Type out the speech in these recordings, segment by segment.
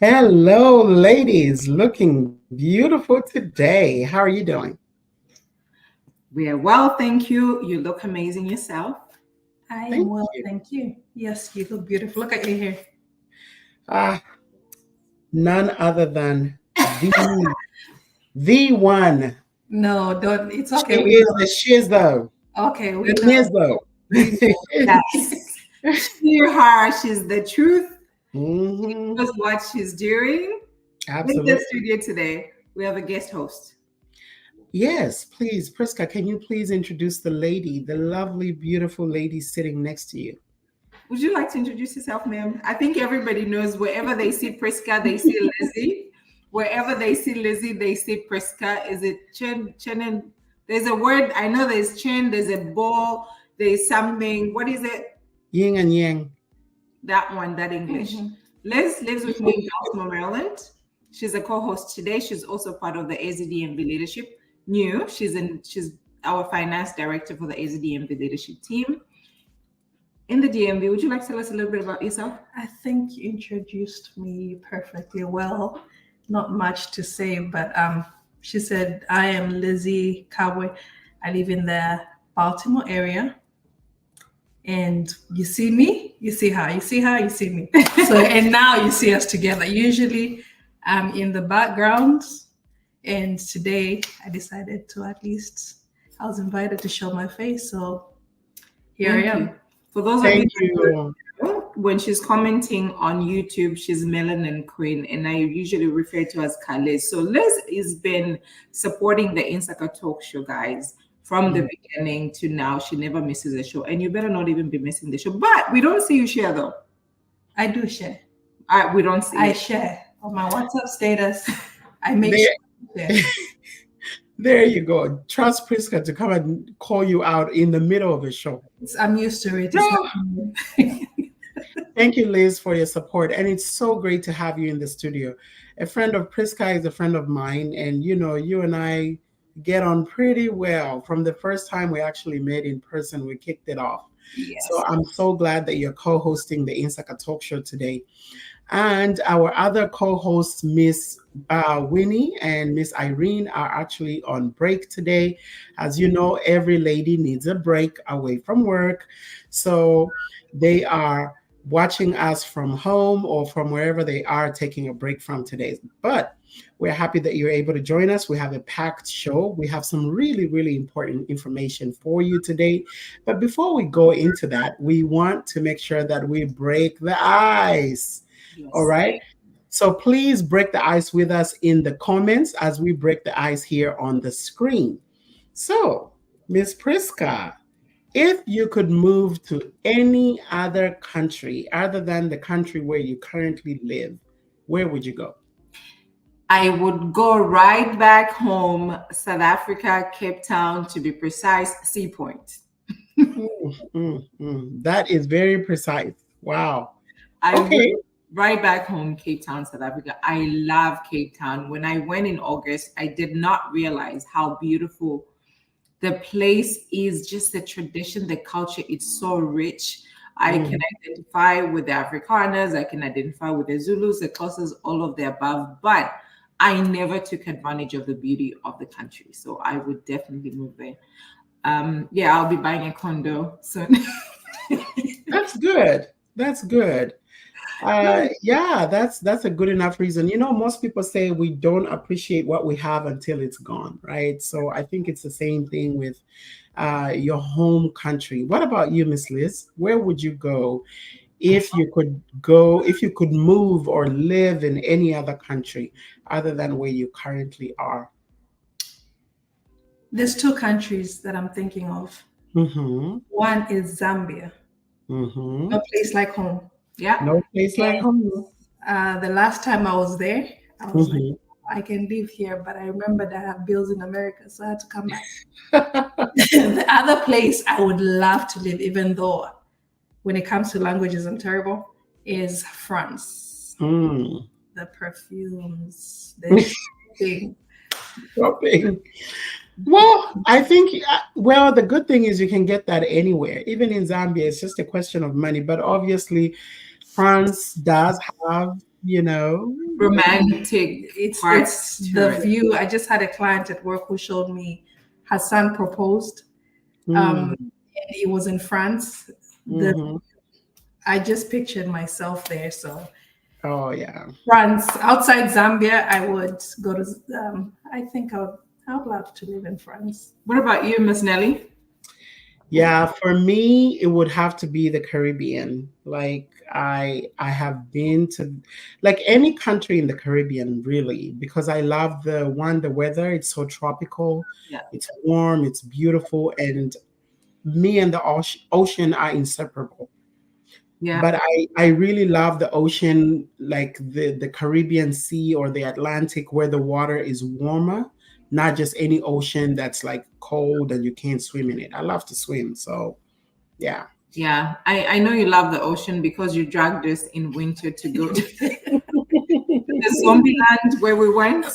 Hello, ladies. Looking beautiful today. How are you doing? We are well, thank you. You look amazing yourself. I Thank am well, you. thank you. Yes, you look beautiful. Look at your hair. Ah, none other than the one. No, don't. It's She okay. We is know. the shizzo. Okay, we The know. nizzo. We know. Yes. She's the truth. Mhm. Knows what she's doing. In the Absolutely. studio today, we have a guest host. Yes, please, Prisca, can you please introduce the lady, the lovely, beautiful lady sitting next to you? Would you like to introduce yourself, ma'am? I think everybody knows wherever they see Prisca, they see Lizzy. Wherever they see Lizzy, they see Prisca. Is it chin, chin? And there's a word. I know there's chin, there's a ball, there's something. What is it? Yin and yang. That one, that English. Liz lives with me in Baltimore, Maryland. She's a co-host today. She's also part of the AZDMV leadership. She's our finance director for the AZDMV leadership team. In the DMV, would you like to tell us a little bit about yourself? I think you introduced me perfectly well. Not much to say, but she said I am Lizzy Cowboy. I live in the Baltimore area. And you see me, you see her, you see her, you see me. So and now you see us together. Usually I'm in the background, and today I decided to I was invited to show my face, so here I Thank am. you. For those of Thank you you. who don't know, when she's commenting on YouTube, she's Melanin Queen, and I usually refer to as Liz. So Liz has been supporting the Insaka Talk Show, guys, from the beginning to now. She never misses a show, and you better not even be missing the show. But we don't see you share though. I do share. We don't see. I it. share on my WhatsApp status. I make There- sure to share. There you go. Trust Prisca to come and call you out in the middle of the show. I'm used to it. It's No. not Thank you, Liz, for your support. And it's so great to have you in the studio. A friend of Prisca is a friend of mine. And, you and I get on pretty well. From the first time we actually met in person, we kicked it off. Yes. So I'm so glad that you're co-hosting the Insaka Talk Show today. And our other co-hosts, Miss Winnie and Miss Irene, are actually on break today. As you know, every lady needs a break away from work. So they are watching us from home or from wherever they are taking a break from today. But we're happy that you're able to join us. We have a packed show. We have some really, really important information for you today. But before we go into that, we want to make sure that we break the ice. Yes. All right. So please break the ice with us in the comments as we break the ice here on the screen. So, Miss Prisca, if you could move to any other country other than the country where you currently live, where would you go? I would go right back home, South Africa, Cape Town, to be precise, Sea Point. That is very precise. Wow. I Okay. would right back home, Cape Town, South Africa. I love Cape Town. When I went in August, I did not realize how beautiful the place is, just the tradition, the culture. It's so rich. I can identify with the Afrikaners, I can identify with the Zulus, the Xhosas, all of the above, but I never took advantage of the beauty of the country. So I would definitely move there. Yeah, I'll be buying a condo soon. That's good. That's good. Yeah, that's a good enough reason. Most people say we don't appreciate what we have until it's gone, right? So I think it's the same thing with your home country. What about you, Miss Liz? Where would you go if you could move or live in any other country other than where you currently are? There's two countries that I'm thinking of. Mm-hmm. One is Zambia. Mm-hmm. No place like home. Yeah. No place like home. The last time I was there, I was like, Mhm. I can live here, but I remembered I have bills in America, so I had to come back. The other place I would love to live, even though when it comes to languages I'm terrible, is France. Mm. The perfumes, the shopping. Shopping. Well, I think, the good thing is you can get that anywhere. Even in Zambia, it's just a question of money. But obviously, France does have you know. romantic parts It's to the it. view. I just had a client at work who showed me her son proposed. Mm, And he was in France. mhm. I just pictured myself there. So Oh yeah. France, outside Zambia, I would go to. I think I would love to live in France. What about you, Miss Nelly? Yeah, for me, it would have to be the Caribbean. Like I have been to like any country in the Caribbean, really, because I love the weather. It's so tropical, Yeah. it's warm, it's beautiful, and me and the ocean are inseparable. Yeah. But I really love the ocean, like the Caribbean Sea or the Atlantic, where the water is warmer, not just any ocean that's like cold and you can't swim in it. I love to swim, so yeah. Yeah. I know you love the ocean because you dragged us in winter to go to the zombie land where we went.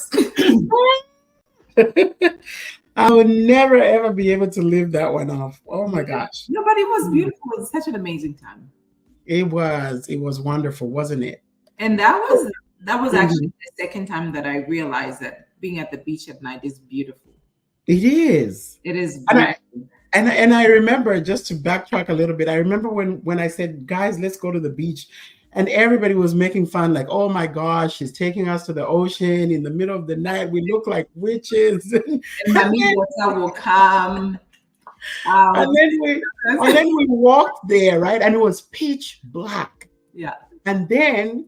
I would never ever be able to live that one off. Oh my gosh. No, but it was beautiful. It was such an amazing time. It was wonderful, wasn't it? And that was actually Mhm. the second time that I realized that being at the beach at night is beautiful. It is. It is And beautiful. and I remember, just to backtrack a little bit, I remember when I said, guys, let's go to the beach. And everybody was making fun, like, oh my gosh, she's taking us to the ocean in the middle of the night. We look like witches. And Mami water will come out. And then we walked there, right? And it was pitch black. Yeah. And then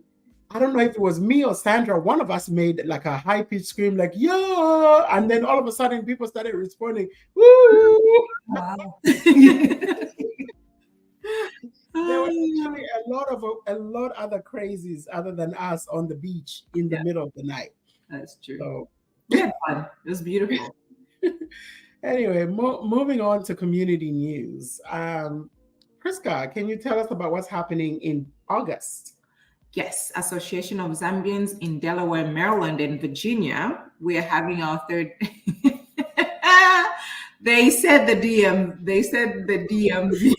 I don't know if it was me or Sandra, one of us made like a high pitched scream, like, yo. And then all of a sudden people started responding, woo. Wow. There was actually a lot other crazies other than us on the beach in the middle of the night. That's true. So We had fun. It was beautiful. anyway, moving on to community news. Prisca, can you tell us about what's happening in August? Yes, Association of Zambians in Delaware, Maryland, and Virginia. We are having our third. They said the DMV.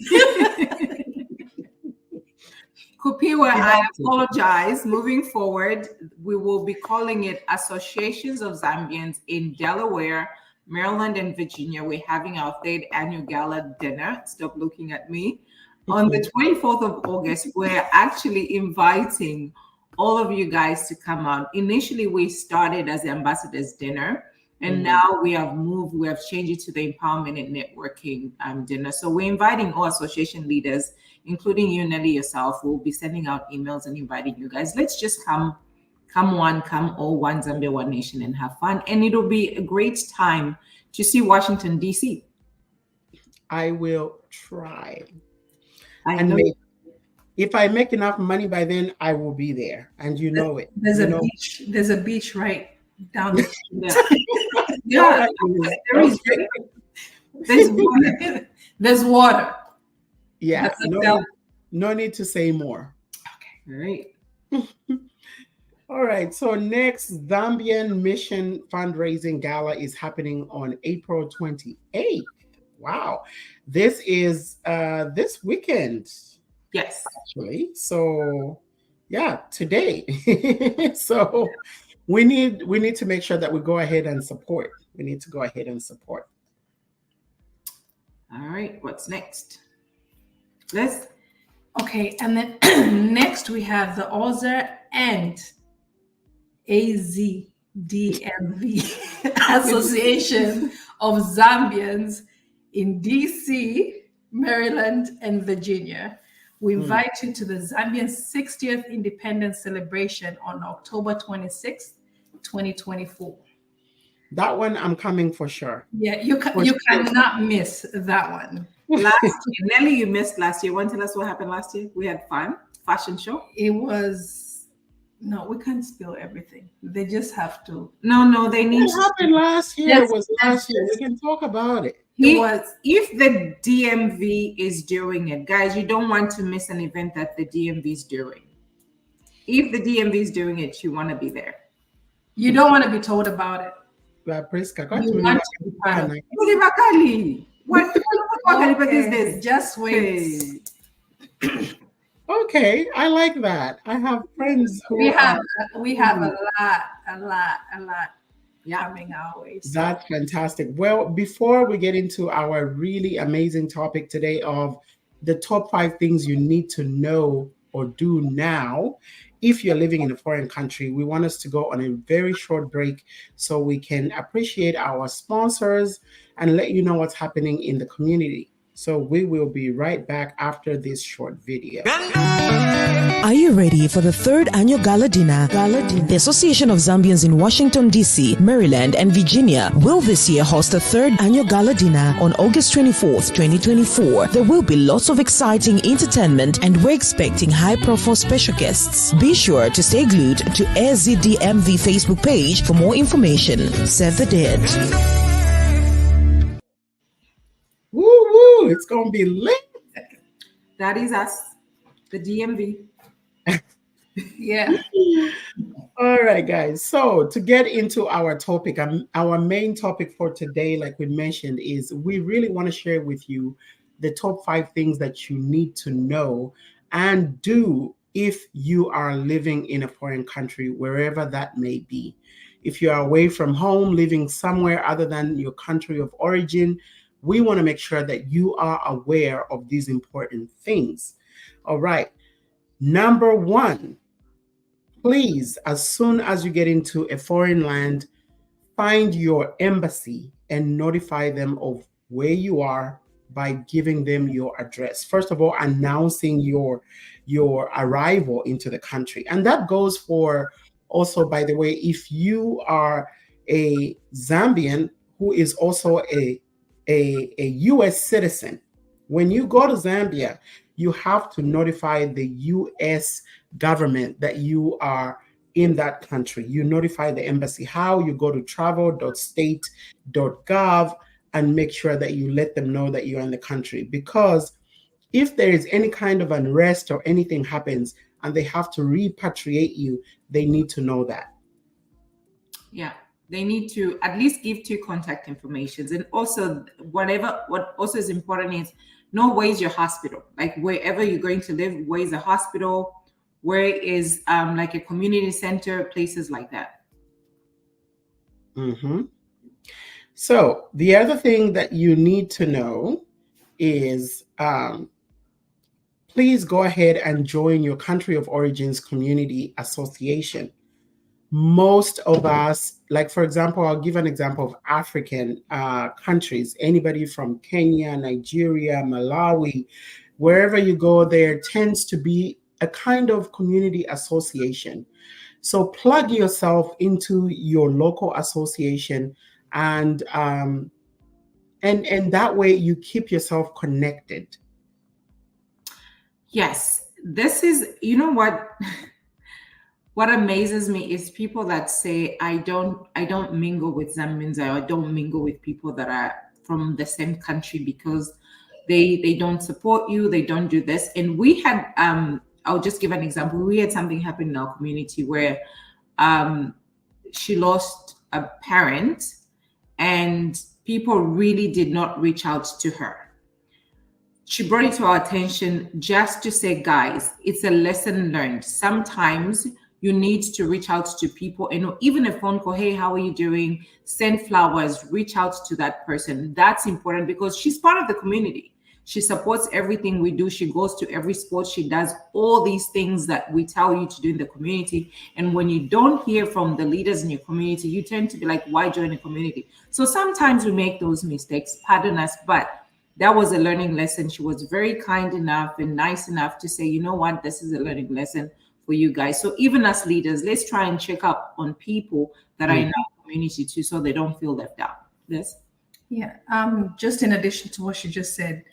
Kupiwa, I apologize. Moving forward, we will be calling it Associations of Zambians in Delaware, Maryland, and Virginia. We're having our third annual gala dinner. Stop looking at me. On the 24th of August, we're actually inviting all of you guys to come out. Initially, we started as the Ambassadors Dinner, and now we have changed it to the Empowerment and Networking Dinner. So we're inviting all association leaders, including you, Nelly, yourself. We'll be sending out emails and inviting you guys. Let's just come all, one Zambia, one nation, and have fun. And it'll be a great time to see Washington, D.C. I will try. I know. If I make enough money by then, I will be there, and you know it. There's a beach right down the street. Yeah, there's water. There's water. Yeah, no need to say more. Okay, all right. All right. So next, Zambian Mission Fundraising Gala is happening on April 28th. Wow, this is this weekend. Yes, actually. So yeah, today. So we need to make sure that we go ahead and support. We need to go ahead and support. All right, what's next? Okay, and then next we have the Ozer and AZDMV Association of Zambians in DC, Maryland, and Virginia. We invite you to the Zambian 60th Independence Celebration on October 26th, 2024. That one I'm coming for sure. Yeah, you cannot miss that one. Last year, Nelly, you missed last year. Want to tell us what happened last year? We had fun. Fashion show. It was we can't spill everything. They just have to. No, they need. What happened last year? Yes, was last year. We can talk about it. If the DMV is doing it, guys, you don't want to miss an event that the DMV is doing. If the DMV is doing it, you want to be there. You don't want to be told about it. Prisca, what? Okay. Just wait. Okay, I like that. I have friends We who have are. we have a lot Yeah. coming our way. So That's fantastic. Well, before we get into our really amazing topic today of the top 5 things you need to know or do now, if you're living in a foreign country, we want us to go on a very short break so we can appreciate our sponsors and let you know what's happening in the community. So we will be right back after this short video. Are you ready for the third annual Gala Dinner? The Association of Zambians in Washington, D.C., Maryland, and Virginia will this year host the third annual Gala Dinner on August 24th, 2024. There will be lots of exciting entertainment and we're expecting high-profile special guests. Be sure to stay glued to SZDMV Facebook page for more information. Save the date. Woo woo! It's gonna be lit. That is us, the DMV. yeah. All right, guys. So to get into our topic, our main topic for today, like we mentioned, is we really want to share with you the top 5 things that you need to know and do if you are living in a foreign country, wherever that may be. If you are away from home, living somewhere other than your country of origin, we want to make sure that you are aware of these important things. All right. Number 1, please, as soon as you get into a foreign land, find your embassy and notify them of where you are by giving them your address. First of all, announcing your arrival into the country. And that goes for also, by the way, if you are a Zambian who is also a US citizen, when you go to Zambia, you have to notify the US government that you are in that country. You notify the embassy. How? You go to travel.state.gov and make sure that you let them know that you're in the country. Because if there is any kind of unrest or anything happens and they have to repatriate you, they need to know that. Yeah. They need to at least give 2 contact informations. And also what also is important is know where is your hospital. Like wherever you're going to live, where is a hospital? Where is like a community center, places like that. Mm-hmm. So the other thing that you need to know is please go ahead and join your country of origins community association. Most of us, like for example, I'll give an example of African countries, anybody from Kenya, Nigeria, Malawi, wherever you go, there tends to be a kind of community association. So plug yourself into your local association and that way you keep yourself connected. Yes, this is, you know what amazes me is people that say I don't mingle with Zambians, or I don't mingle with people that are from the same country because they don't support you, they don't do this. And we had I'll just give an example. We had something happen in our community where she lost a parent and people really did not reach out to her. She brought it to our attention just to say, guys, it's a lesson learned. Sometimes you need to reach out to people, and even a phone call, hey, how are you doing? Send flowers, reach out to that person. That's important because she's part of the community. She supports everything we do. She goes to every sport. She does all these things that we tell you to do in the community. And when you don't hear from the leaders in your community, you tend to be like, why join a community? So sometimes we make those mistakes. Pardon us, but that was a learning lesson. She was very kind enough and nice enough to say, you know what, this is a learning lesson for you guys. So even as leaders, let's try and check up on people that are in our community too, so they don't feel left out. Yes. Yeah. Just in addition to what she just said,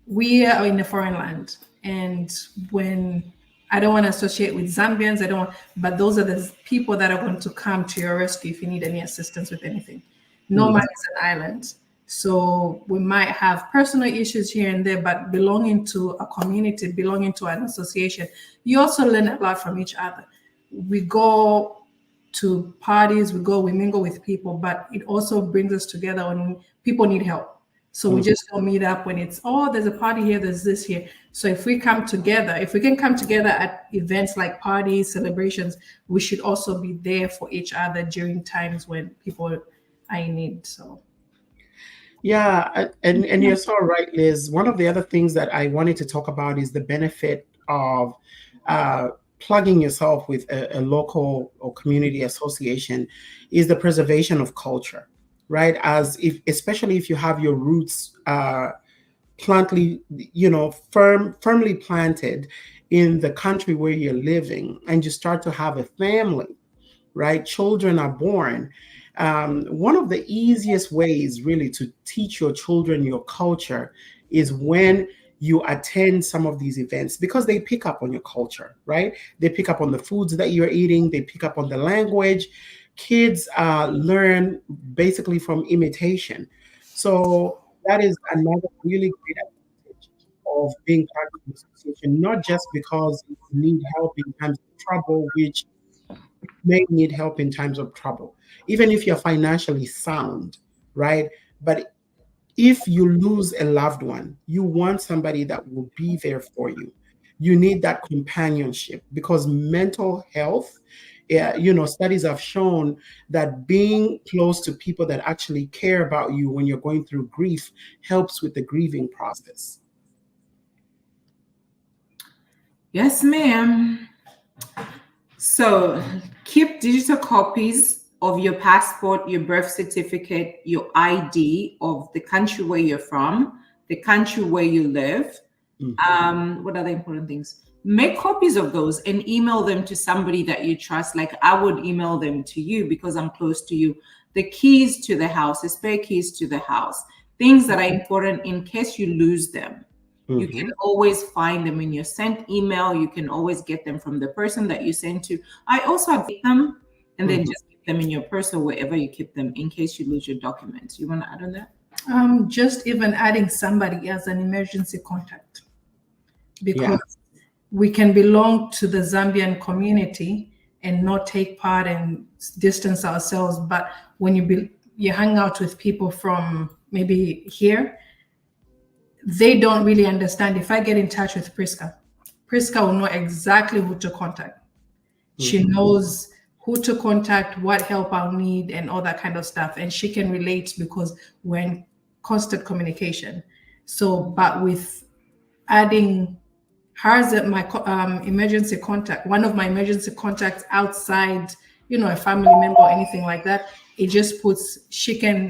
we are in a foreign land, and when I don't want to associate with Zambians, but those are the people that are going to come to your rescue if you need any assistance with anything. No man is an island. So we might have personal issues here and there, but belonging to a community, belonging to an association, you also learn a lot from each other. We go to parties, we mingle with people, but it also brings us together when people need help. So we just don't meet up when it's, oh, there's a party here, there's this here. So if we can come together at events like parties, celebrations, we should also be there for each other during times when people are in need. So yeah, and you're so right, Liz. One of the other things that I wanted to talk about is the benefit of plugging yourself with a local or community association is the preservation of culture, right? Especially if you have your roots firmly planted in the country where you're living, and you start to have a family, right? Children are born. One of the easiest ways really to teach your children your culture is when you attend some of these events, because they pick up on your culture, right? They pick up on the foods that you're eating, they pick up on the language. Kids learn basically from imitation. So that is another really great advantage of being part of the association, not just because you need help in times of trouble, which may need help in times of trouble, even if you're financially sound, right? But if you lose a loved one, you want somebody that will be there for you. You need that companionship, because mental health, studies have shown that being close to people that actually care about you when you're going through grief helps with the grieving process. Yes, ma'am. So keep digital copies of your passport, your birth certificate, your ID of the country where you're from, the country where you live. What are the important things? Make copies of those and email them to somebody that you trust. Like I would email them to you because I'm close to you. The keys to the house, the spare keys to the house, things that are important in case you lose them. You can always find them in your sent email. You can always get them from the person that you sent to. I also have them and then just keep them in your purse or wherever you keep them in case you lose your documents. You want to add on that? Just even adding somebody as an emergency contact, because we can belong to the Zambian community and not take part and distance ourselves. But when you hang out with people from maybe here, they don't really understand. If I get in touch with Prisca will know exactly who to contact. She knows who to contact, what help I'll need, and all that kind of stuff. And she can relate because we're in constant communication. So, but with adding her as my emergency contact, one of my emergency contacts outside, a family member or anything like that, it just puts,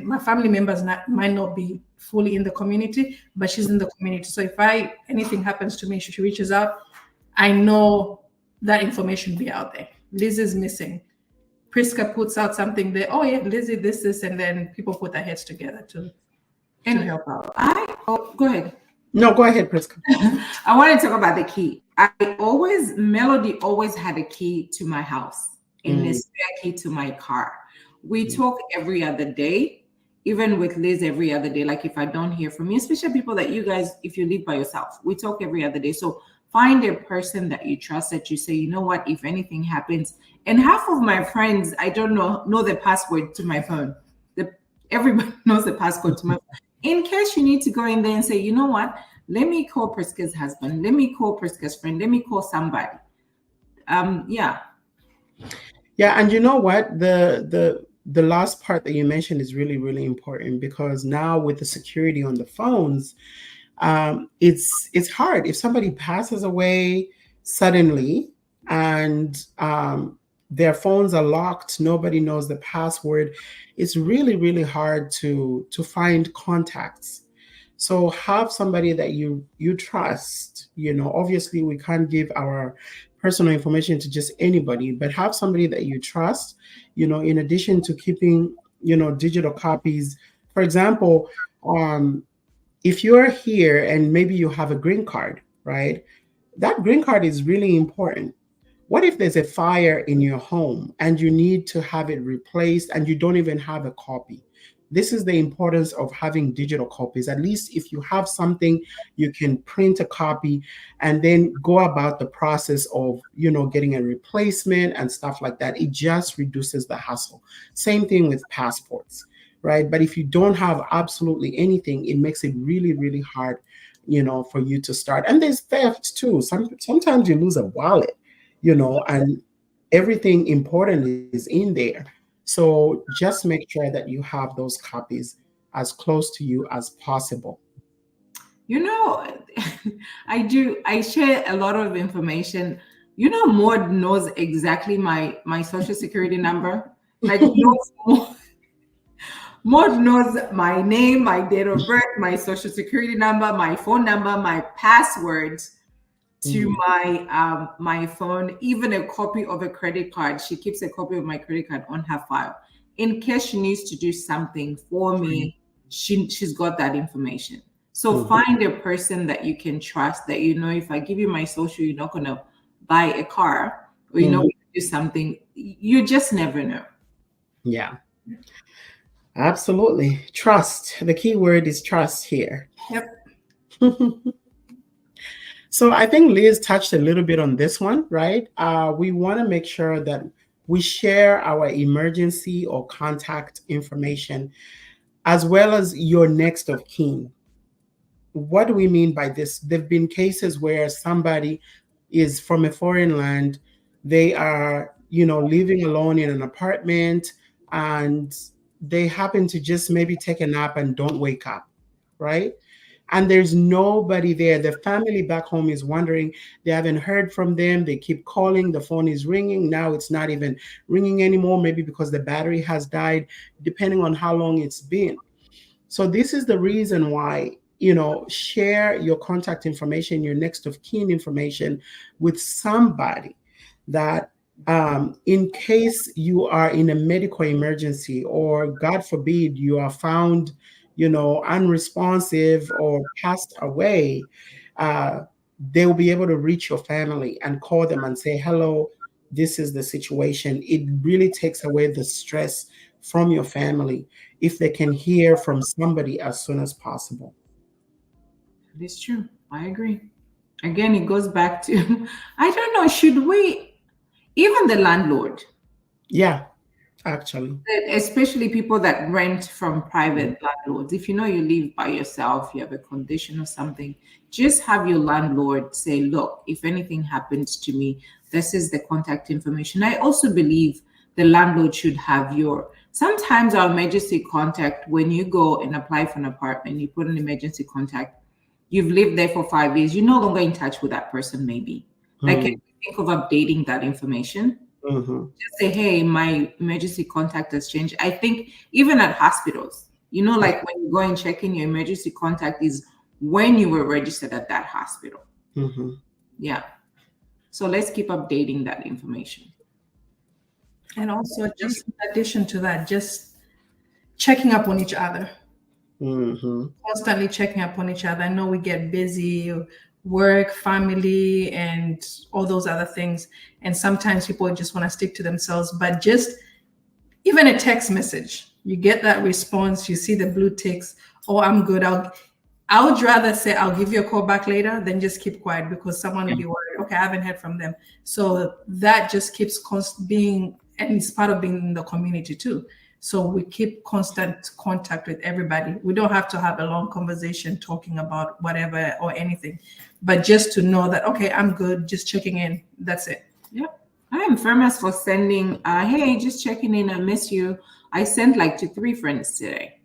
my family members might not be fully in the community, but she's in the community. So if anything happens to me, she reaches out, I know that information will be out there. Lizzy is missing. Prisca puts out something there. Oh yeah, Lizzy, this, and then people put their heads together to help out. Go ahead. No, go ahead, Prisca. I want to talk about the key. Melody always had a key to my house and a spare key to my car. We talk every other day, even with Liz every other day. Like if I don't hear from you, especially people that you guys, if you live by yourself, we talk every other day. So find a person that you trust, that you say, you know what, if anything happens. And half of my friends, I don't know the password to my phone. Everybody knows the passcode to my phone. In case you need to go in there and say, you know what, let me call Prisca's husband, let me call Prisca's friend, let me call somebody. Yeah, and you know what, the last part that you mentioned is really, really important, because now with the security on the phones, it's hard if somebody passes away suddenly and their phones are locked, nobody knows the password. It's really, really hard to find contacts. So have somebody that you trust. Obviously we can't give our personal information to just anybody, but have somebody that you trust, in addition to keeping, digital copies. For example, if you're here and maybe you have a green card, right? That green card is really important. What if there's a fire in your home and you need to have it replaced and you don't even have a copy? This is the importance of having digital copies. At least if you have something, you can print a copy and then go about the process of, getting a replacement and stuff like that. It just reduces the hassle. Same thing with passports, right? But if you don't have absolutely anything, it makes it really, really hard, for you to start. And there's theft too. Sometimes you lose a wallet, and everything important is in there. So just make sure that you have those copies as close to you as possible. I share a lot of information. Maud knows exactly my social security number. Like Maud knows my name, my date of birth, my social security number, my phone number, my password to my phone, even a copy of a credit card. She keeps a copy of my credit card on her file. In case she needs to do something for me, she's got that information. So find a person that you can trust, that if I give you my social, you're not gonna buy a car, or do something. You just never know. Yeah. Absolutely. Trust. The key word is trust here. Yep. So I think Liz touched a little bit on this one, right? We want to make sure that we share our emergency or contact information, as well as your next of kin. What do we mean by this? There've been cases where somebody is from a foreign land. They are, living alone in an apartment, and they happen to just maybe take a nap and don't wake up, right? And there's nobody there. The family back home is wondering. They haven't heard from them. They keep calling. The phone is ringing. Now it's not even ringing anymore, maybe because the battery has died, depending on how long it's been. So this is the reason why, share your contact information, your next of kin information with somebody that in case you are in a medical emergency, or God forbid you are found unresponsive or passed away, they will be able to reach your family and call them and say, hello, this is the situation. It really takes away the stress from your family if they can hear from somebody as soon as possible. It's true. I agree. Again, it goes back to, I don't know, should we, even the landlord? Yeah. Actually, especially people that rent from private landlords. If you live by yourself, you have a condition or something, just have your landlord say, look, if anything happens to me, this is the contact information. I also believe the landlord should have sometimes our emergency contact, when you go and apply for an apartment, you put an emergency contact, you've lived there for 5 years, you're no longer in touch with that person, maybe. Like, can you think of updating that information? Just say, hey, my emergency contact has changed. I think even at hospitals, like when you go and check in, your emergency contact is when you were registered at that hospital. Yeah. So let's keep updating that information. And also, just in addition to that, just checking up on each other. Constantly checking up on each other. I know we get busy, work, family, and all those other things. And sometimes people just want to stick to themselves, but just even a text message, you get that response, you see the blue ticks, oh, I'm good. I would rather say I'll give you a call back later than just keep quiet, because someone will be worried, okay, I haven't heard from them. So that just keeps being, and it's part of being in the community too. So we keep constant contact with everybody. We don't have to have a long conversation talking about whatever or anything, but just to know that, okay, I'm good, just checking in. That's it. Yep. I am famous for sending, hey, just checking in, I miss you. I sent to 3 friends today.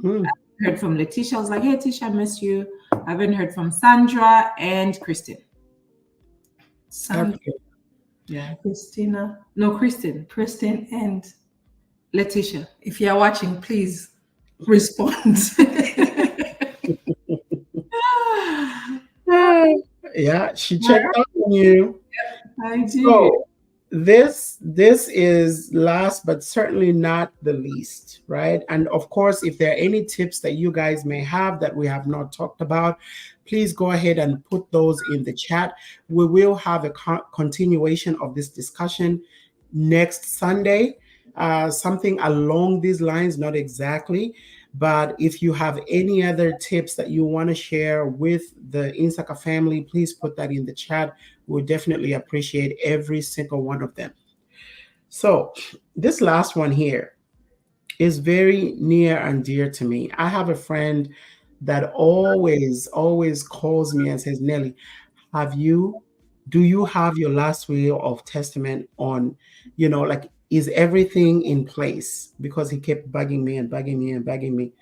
I heard from Letitia. I was like, hey, Tisha, I miss you. I haven't heard from Sandra and Kristen. Sandra. Yeah. Christina. No, Kristen. Kristen and Letitia. If you're watching, please respond. Yeah, she checked out on you. I did. So this is last but certainly not the least, right? And of course, if there are any tips that you guys may have that we have not talked about, please go ahead and put those in the chat. We will have a continuation of this discussion next Sunday. Something along these lines, not exactly, but if you have any other tips that you want to share with the Insaka family, please put that in the chat. We'll definitely appreciate every single one of them. So this last one here, is very near and dear to me. I have a friend that always calls me and says, Nelly, have you, do you have your last will of testament on, like, is everything in place? Because he kept bugging me and bugging me and bugging me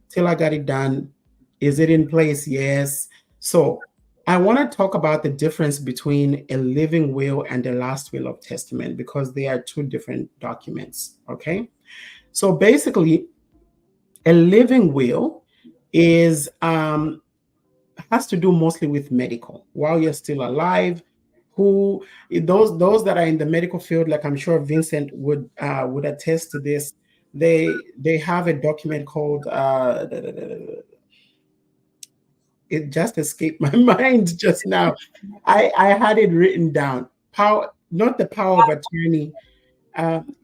till I got it done. Is it in place? Yes. So I want to talk about the difference between a living will and a last will of testament because they are two different documents. Okay. So basically, a living will is has to do mostly with medical. While you're still alive, who those that are in the medical field, like I'm sure Vincent would attest to this. They have a document called it just escaped my mind just now. I had it written down. Power, not the power of attorney. Um,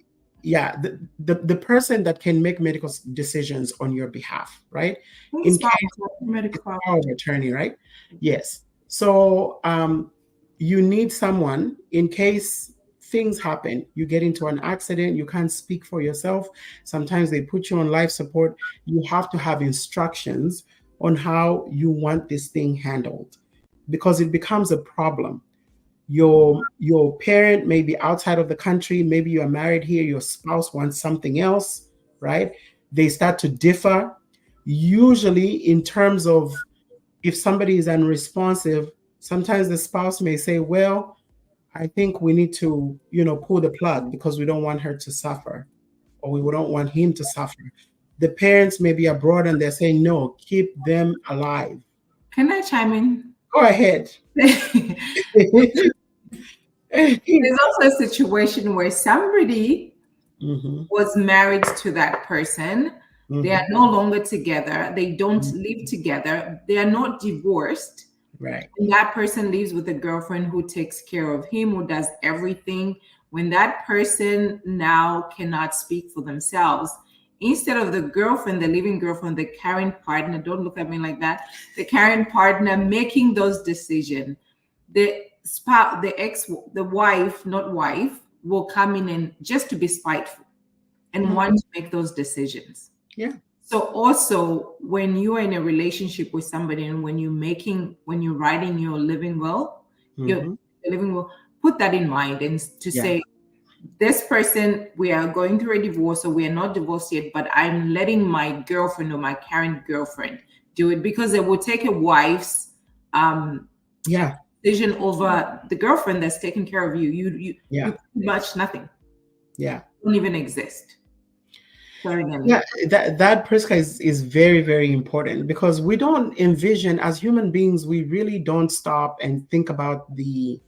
yeah, the person that can make medical decisions on your behalf, right? In case medical power of attorney, right? Yes. So you need someone in case things happen. You get into an accident, you can't speak for yourself. Sometimes they put you on life support. You have to have instructions on how you want this thing handled because it becomes a problem. Your parent may be outside of the country, maybe you are married here, your spouse wants something else, right? They start to differ, usually in terms of if somebody is unresponsive. Sometimes the spouse may say, well, I think we need to pull the plug because we don't want her to suffer, or we don't want him to suffer. The parents may be abroad and they're saying, no, keep them alive. Can I chime in? Go ahead. There's also a situation where somebody Mm-hmm. was married to that person. Mm-hmm. They are no longer together. They don't live together. They are not divorced. Right. And that person lives with a girlfriend who takes care of him, who does everything. When that person now cannot speak for themselves, instead of the girlfriend, the living girlfriend, the caring partner, don't look at me like that, the caring partner making those decisions, the spouse, the wife, not wife, will come in and just to be spiteful and want to make those decisions. Yeah. So also when you are in a relationship with somebody and when you're writing your living will, your living will, put that in mind and to say, this person, we are going through a divorce, or we are not divorced yet, but I'm letting my girlfriend or my current girlfriend do it, because it will take a wife's decision over the girlfriend that's taking care of you. You pretty much nothing. Yeah. Don't even exist. Sorry, Nelly. Yeah, that Prisca is very, very important because we don't envision, as human beings, we really don't stop and think about the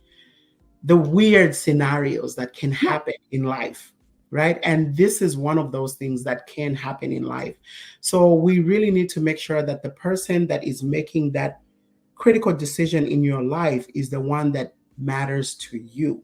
weird scenarios that can happen in life, right? And this is one of those things that can happen in life. So we really need to make sure that the person that is making that critical decision in your life is the one that matters to you.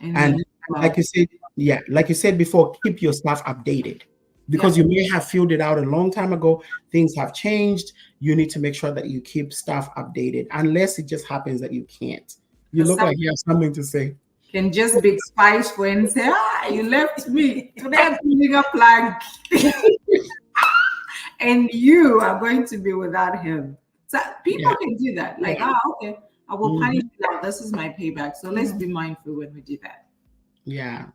And like you said before, keep your stuff updated because you may have filled it out a long time ago. Things have changed. You need to make sure that you keep stuff updated, unless it just happens that you can't. You look like you have something to say. Can just be spiteful and say, you left me. Today I'm putting a plug. And you are going to be without him. So people can do that. Like, okay, I will punish you now. This is my payback. So let's be mindful when we do that. Yeah.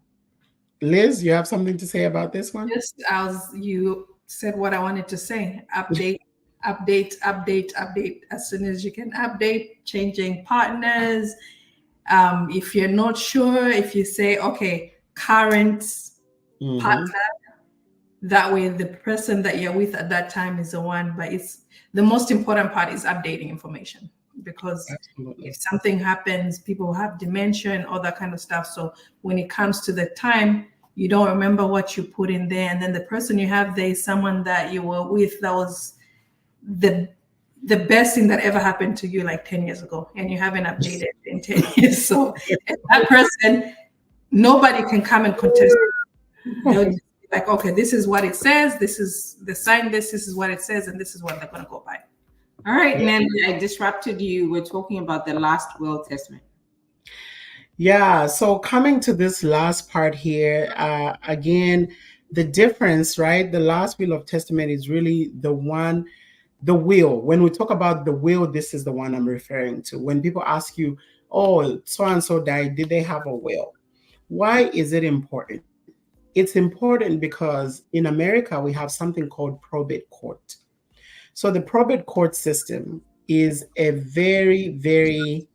Liz, you have something to say about this one? Just as you said what I wanted to say, update. As soon as you can update, changing partners. If you're not sure, if you say, okay, current partner, that way the person that you're with at that time is the one. But it's the most important part is updating information, because if something happens, people have dementia and all that kind of stuff. So when it comes to the time, you don't remember what you put in there, and then the person you have there is someone that you were with that was the best thing that ever happened to you like 10 years ago, and you haven't updated in 10 years. So that person, nobody can come and contest. They'll just be like, okay, this is what it says, this is the sign, this is what it says, and this is what they're going to go by. All right, Nelly, I disrupted you. We're talking about the last will testament. Yeah, so coming to this last part here, again, the difference, right? The last will of testament is really the one, the will. When we talk about the will, this is the one I'm referring to. When people ask you, oh, so and so died, did they have a will? Why is it important? It's important because in America, we have something called probate court. So the probate court system is a very, very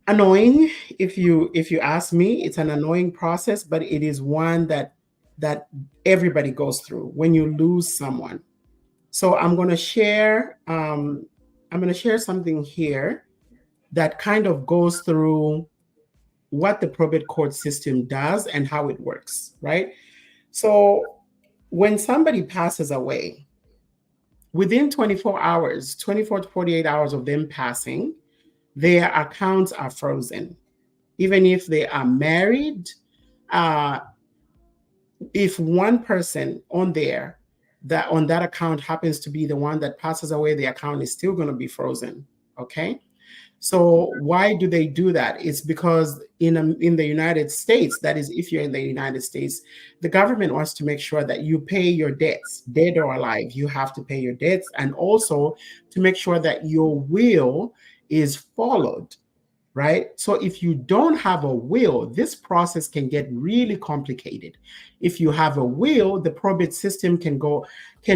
annoying, if you ask me. It's an annoying process, but it is one that everybody goes through when you lose someone. So I'm going to share something here that kind of goes through what the probate court system does and how it works, right? So when somebody passes away, within 24 hours, 24 to 48 hours of them passing, their accounts are frozen. Even if they are married, uh, if one person on there that on that account happens to be the one that passes away, the account is still going to be frozen. Okay. So why do they do that? It's because in the United States, that is, if you're in the United States, the government wants to make sure that you pay your debts, dead or alive. You have to pay your debts, and also to make sure that your will is followed, right? So if you don't have a will, this process can get really complicated. If you have a will, the probate system can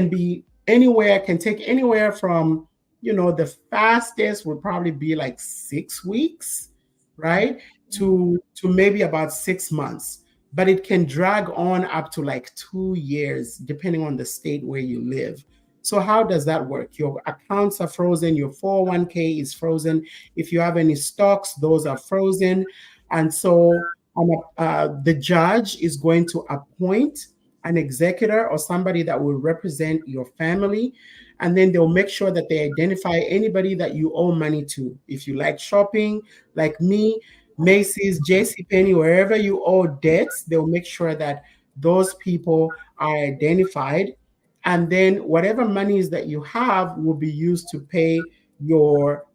be anywhere, can take anywhere from, the fastest would probably be like 6 weeks, right? To maybe about 6 months. But it can drag on up to like 2 years, depending on the state where you live. So how does that work? Your accounts are frozen, your 401k is frozen. If you have any stocks, those are frozen. And so the judge is going to appoint an executor or somebody that will represent your family. And then they'll make sure that they identify anybody that you owe money to. If you like shopping, like me, Macy's, JCPenney, wherever you owe debts, they'll make sure that those people are identified. And then whatever monies that you have will be used to pay your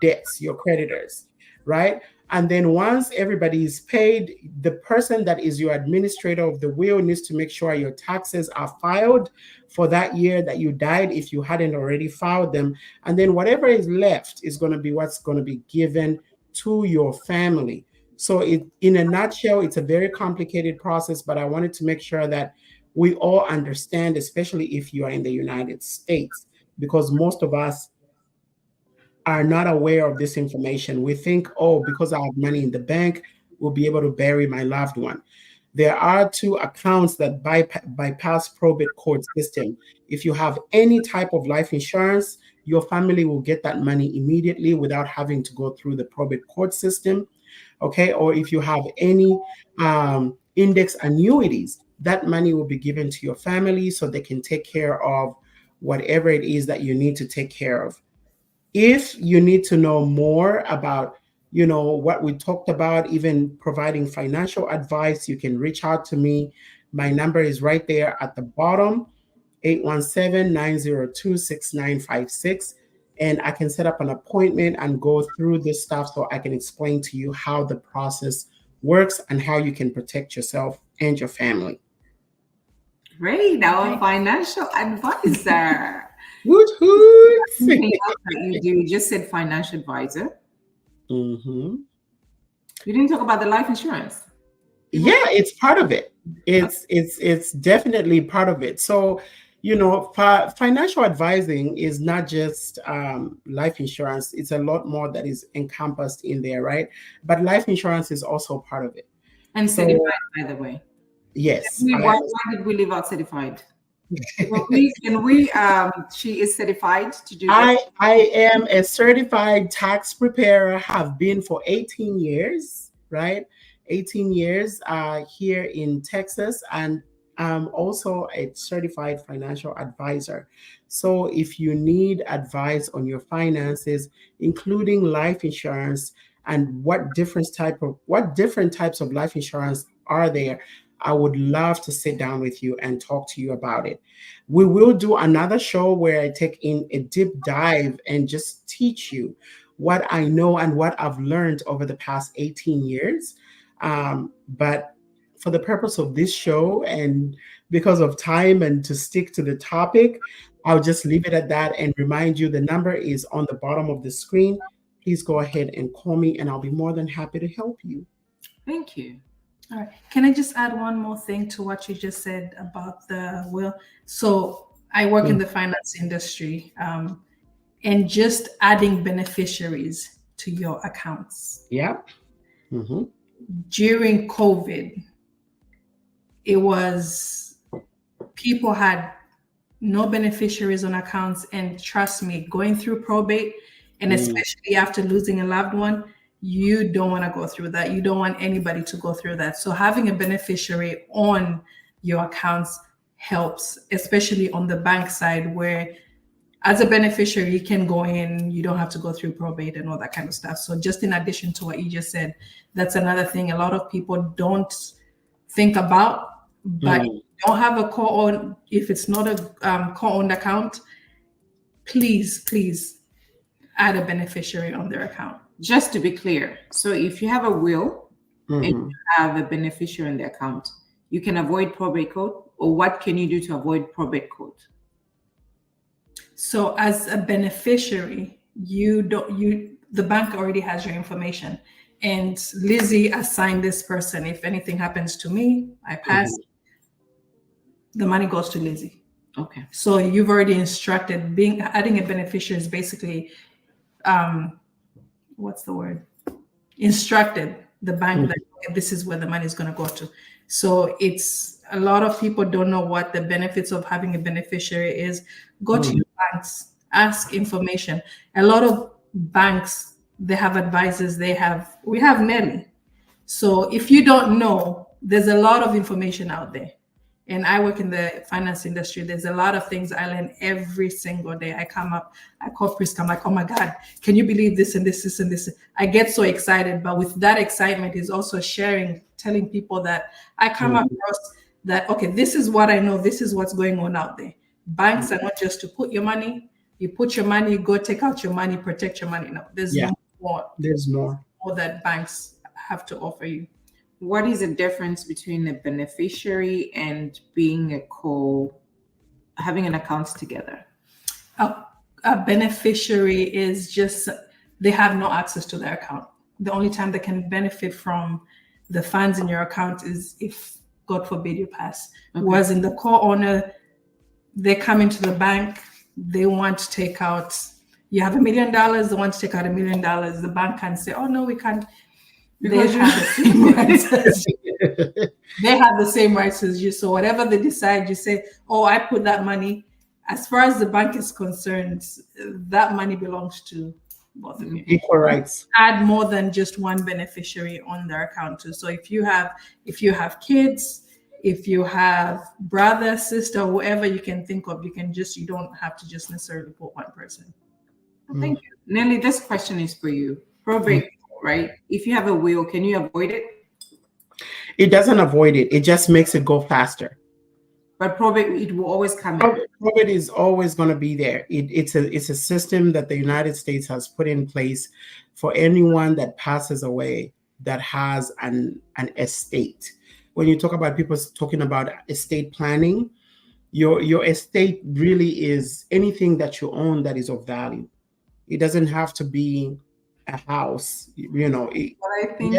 debts, your creditors, right? And then once everybody is paid, the person that is your administrator of the will needs to make sure your taxes are filed for that year that you died, if you hadn't already filed them. And then whatever is left is going to be what's going to be given to your family. So in a nutshell, it's a very complicated process, but I wanted to make sure that we all understand, especially if you are in the United States, because most of us are not aware of this information. We think, oh, because I have money in the bank, we'll be able to bury my loved one. There are two accounts that bypass probate court system. If you have any type of life insurance, your family will get that money immediately without having to go through the probate court system. Okay, or if you have any index annuities, that money will be given to your family so they can take care of whatever it is that you need to take care of. If you need to know more about, what we talked about, even providing financial advice, you can reach out to me. My number is right there at the bottom, 817-902-6956. And I can set up an appointment and go through this stuff so I can explain to you how the process works and how you can protect yourself and your family. Great. Our financial advisor. Woot hoot. Anything else that you do? You just said financial advisor. Mm-hmm. You didn't talk about the life insurance. Yeah, it's part of it. It's definitely part of it. So, financial advising is not just life insurance. It's a lot more that is encompassed in there, right? But life insurance is also part of it. And certified, by the way. Yes. Why did we leave out certified? She is certified to do that. I am a certified tax preparer, have been for 18 years, right? 18 years here in Texas, and I'm also a certified financial advisor. So if you need advice on your finances, including life insurance and what different types of life insurance are there, I would love to sit down with you and talk to you about it. We will do another show where I take in a deep dive and just teach you what I know and what I've learned over the past 18 years. But for the purpose of this show and because of time and to stick to the topic, I'll just leave it at that and remind you the number is on the bottom of the screen. Please go ahead and call me and I'll be more than happy to help you. Thank you. All right. Can I just add one more thing to what you just said about the will? So I work in the finance industry, and just adding beneficiaries to your accounts. Yeah. Mm-hmm. During COVID, it was people had no beneficiaries on accounts, and trust me, going through probate, and especially after losing a loved one, you don't want to go through that. You don't want anybody to go through that. So having a beneficiary on your accounts helps, especially on the bank side, where as a beneficiary, you can go in, you don't have to go through probate and all that kind of stuff. So just in addition to what you just said, that's another thing a lot of people don't think about, but you don't have a co-owned, if it's not a co-owned account, please add a beneficiary on their account. Just to be clear, so if you have a will and you have a beneficiary in the account, you can avoid probate code, or what can you do to avoid probate code? So as a beneficiary, the bank already has your information, and Lizzy assigned this person. If anything happens to me, I pass, the money goes to Lizzy. Okay. So you've already instructed. Adding a beneficiary is basically, what's the word? Instructed the bank that okay, this is where the money is going to go to. So it's a lot of people don't know what the benefits of having a beneficiary is. Go to your banks, ask information. A lot of banks, they have advisors. We have Nelly. So if you don't know, there's a lot of information out there. And I work in the finance industry. There's a lot of things I learn every single day. I come up, I call Prisca, I'm like, oh my God, can you believe this and this, this and this? I get so excited, but with that excitement is also sharing, telling people that I come across that, okay, this is what I know, this is what's going on out there. Banks are not just to put your money, you put your money, go take out your money, protect your money. No, there's more. There's more that banks have to offer you. What is the difference between a beneficiary and being having an account together? A beneficiary is just, they have no access to their account. The only time they can benefit from the funds in your account is if, God forbid, you pass. Okay. Whereas in the co-owner, they come into the bank, they want to take out, you have $1 million, they want to take out $1 million. The bank can say, oh no, we can't. They have the same rights as you. They have the same rights as you. So whatever they decide, you say, oh, I put that money. As far as the bank is concerned, that money belongs to both of you. Equal rights. Add more than just one beneficiary on their account too. So if you have kids, if you have brother, sister, whoever you can think of, you don't have to just necessarily put one person. Thank you. Nelly, this question is for you. Probate, right? If you have a will, can you avoid it? It doesn't avoid it. It just makes it go faster. But probate, it will always come in. Probate is always going to be there. It's a system that the United States has put in place for anyone that passes away that has an estate. When you talk about people talking about estate planning, your estate really is anything that you own that is of value. It doesn't have to be a house, But I think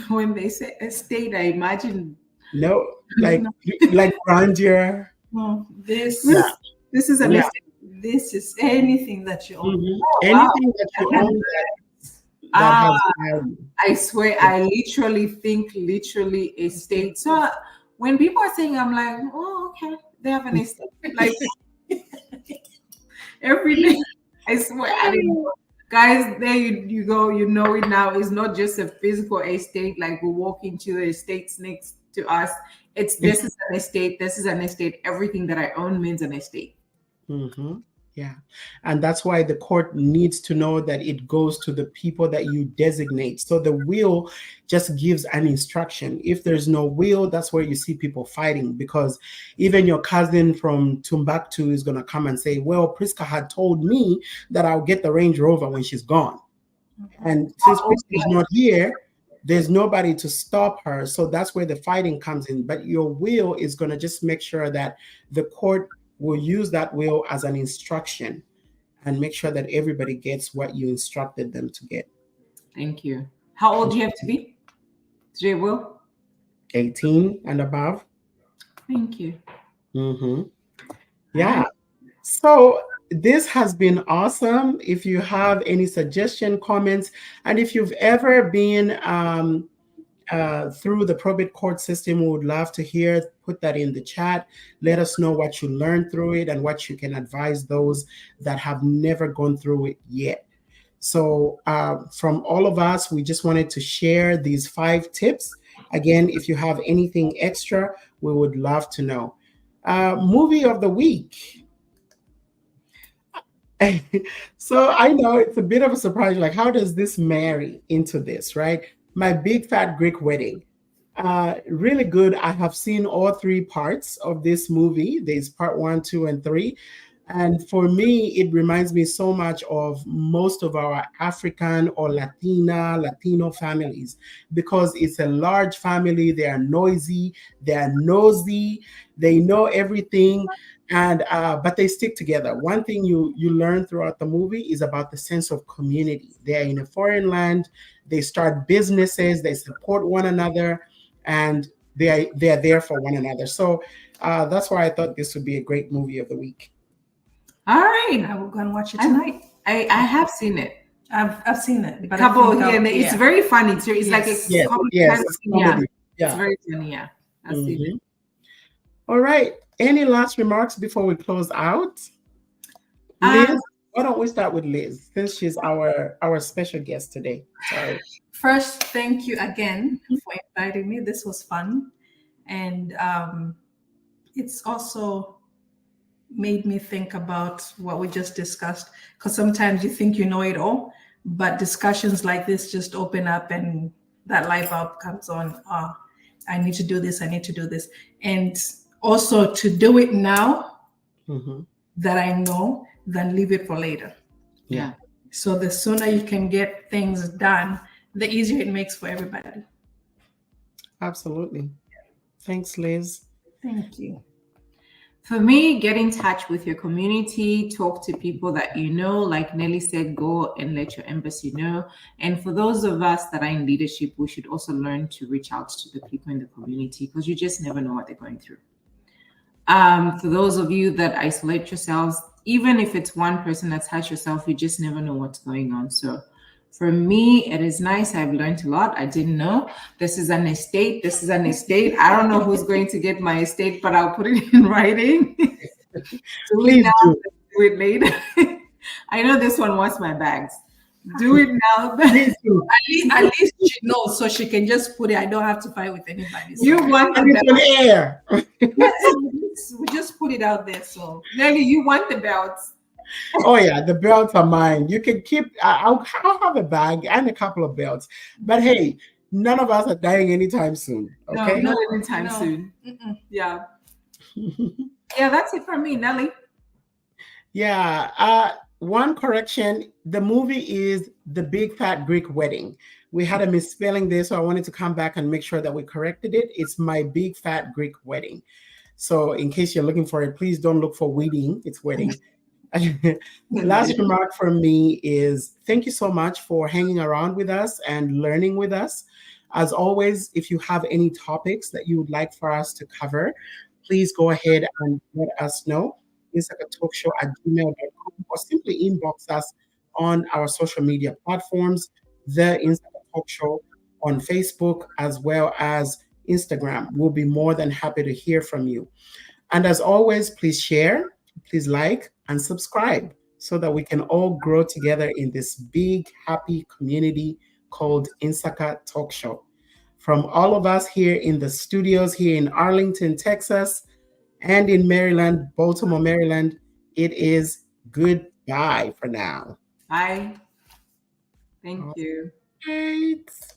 when they say estate, I imagine like grandeur. No, this is an estate. This is anything that you own. Anything that you own that has value. I swear, I literally think estate. So when people are saying, I'm like, oh, okay, they have an estate. Like every day, I swear, I didn't know. Guys, there you go. You know it now. It's not just a physical estate. Like we walk into the estates next to us. This is an estate. This is an estate. Everything that I own means an estate. Mm-hmm. Yeah. And that's why the court needs to know that it goes to the people that you designate. So the will just gives an instruction. If there's no will, that's where you see people fighting, because even your cousin from Timbuktu is going to come and say, well, Prisca had told me that I'll get the Range Rover when she's gone. And since Prisca is not here, there's nobody to stop her. So that's where the fighting comes in. But your will is going to just make sure that the court will use that will as an instruction and make sure that everybody gets what you instructed them to get. Thank you. How old do you have to be? Today, Will? 18 and above. Thank you. Mm-hmm. Yeah. So this has been awesome. If you have any suggestion, comments, and if you've ever been through the probate court system, we would love to hear. Put that in the chat. Let us know what you learned through it and what you can advise those that have never gone through it yet. So from all of us, we just wanted to share these 5 tips. Again, if you have anything extra, we would love to know. Movie of the week. So I know it's a bit of a surprise, like how does this marry into this, right? My Big Fat Greek Wedding. Really good. I have seen all 3 parts of this movie. There's part 1, 2, and 3. And for me, it reminds me so much of most of our African or Latino families, because it's a large family. They are noisy, they are nosy, they know everything, and but they stick together. One thing you learn throughout the movie is about the sense of community. They're in a foreign land, they start businesses, they support one another, and they're there for one another. So that's why I thought this would be a great movie of the week. All right. I will go and watch it tonight. I have seen it. I've seen it. But Couple here and there. It's very funny. It's like a comedy. Yeah. It's very funny. Yeah. I've seen it. All right. Any last remarks before we close out? Liz, why don't we start with Liz, since she's our special guest today. Sorry. First, thank you again for inviting me. This was fun. And it's also made me think about what we just discussed, because sometimes you think you know it all, but discussions like this just open up and that light bulb comes on. I need to do this, I need to do this. And also to do it now that I know, than leave it for later. Yeah. So the sooner you can get things done, the easier it makes for everybody. Absolutely. Thanks, Liz. Thank you. For me, get in touch with your community, talk to people that you know. Like Nelly said, go and let your embassy know. And for those of us that are in leadership, we should also learn to reach out to the people in the community, because you just never know what they're going through. For those of you that isolate yourselves, even if it's one person that's touched yourself, you just never know what's going on. So for me, it is nice. I've learned a lot. I didn't know. This is an estate. This is an estate. I don't know who's going to get my estate, but I'll put it in writing. Do it now, do it later. I know this one wants my bags. Do it now. At least she knows, so she can just put it. I don't have to fight with anybody. So. You want the belt. On air. We just put it out there. So Nelly, you want the belts. Oh yeah, the belts are mine. You can keep. I'll have a bag and a couple of belts. But hey, none of us are dying anytime soon. Okay, no, not anytime soon. Yeah, yeah. That's it for me, Nelly. Yeah. One correction: the movie is The Big Fat Greek Wedding. We had a misspelling there, so I wanted to come back and make sure that we corrected it. It's My Big Fat Greek Wedding. So in case you're looking for it, please don't look for wedding. It's wedding. Last remark from me is thank you so much for hanging around with us and learning with us. As always, if you have any topics that you would like for us to cover, please go ahead and let us know. insakatalkshow@gmail.com, or simply inbox us on our social media platforms, the Insaka Talk Show on Facebook as well as Instagram. We'll be more than happy to hear from you. And as always, please share, please like, and subscribe so that we can all grow together in this big, happy community called Insaka Talk Show. From all of us here in the studios here in Arlington, Texas, and in Maryland, Baltimore, Maryland, it is goodbye for now. Bye. Thank you. Thanks.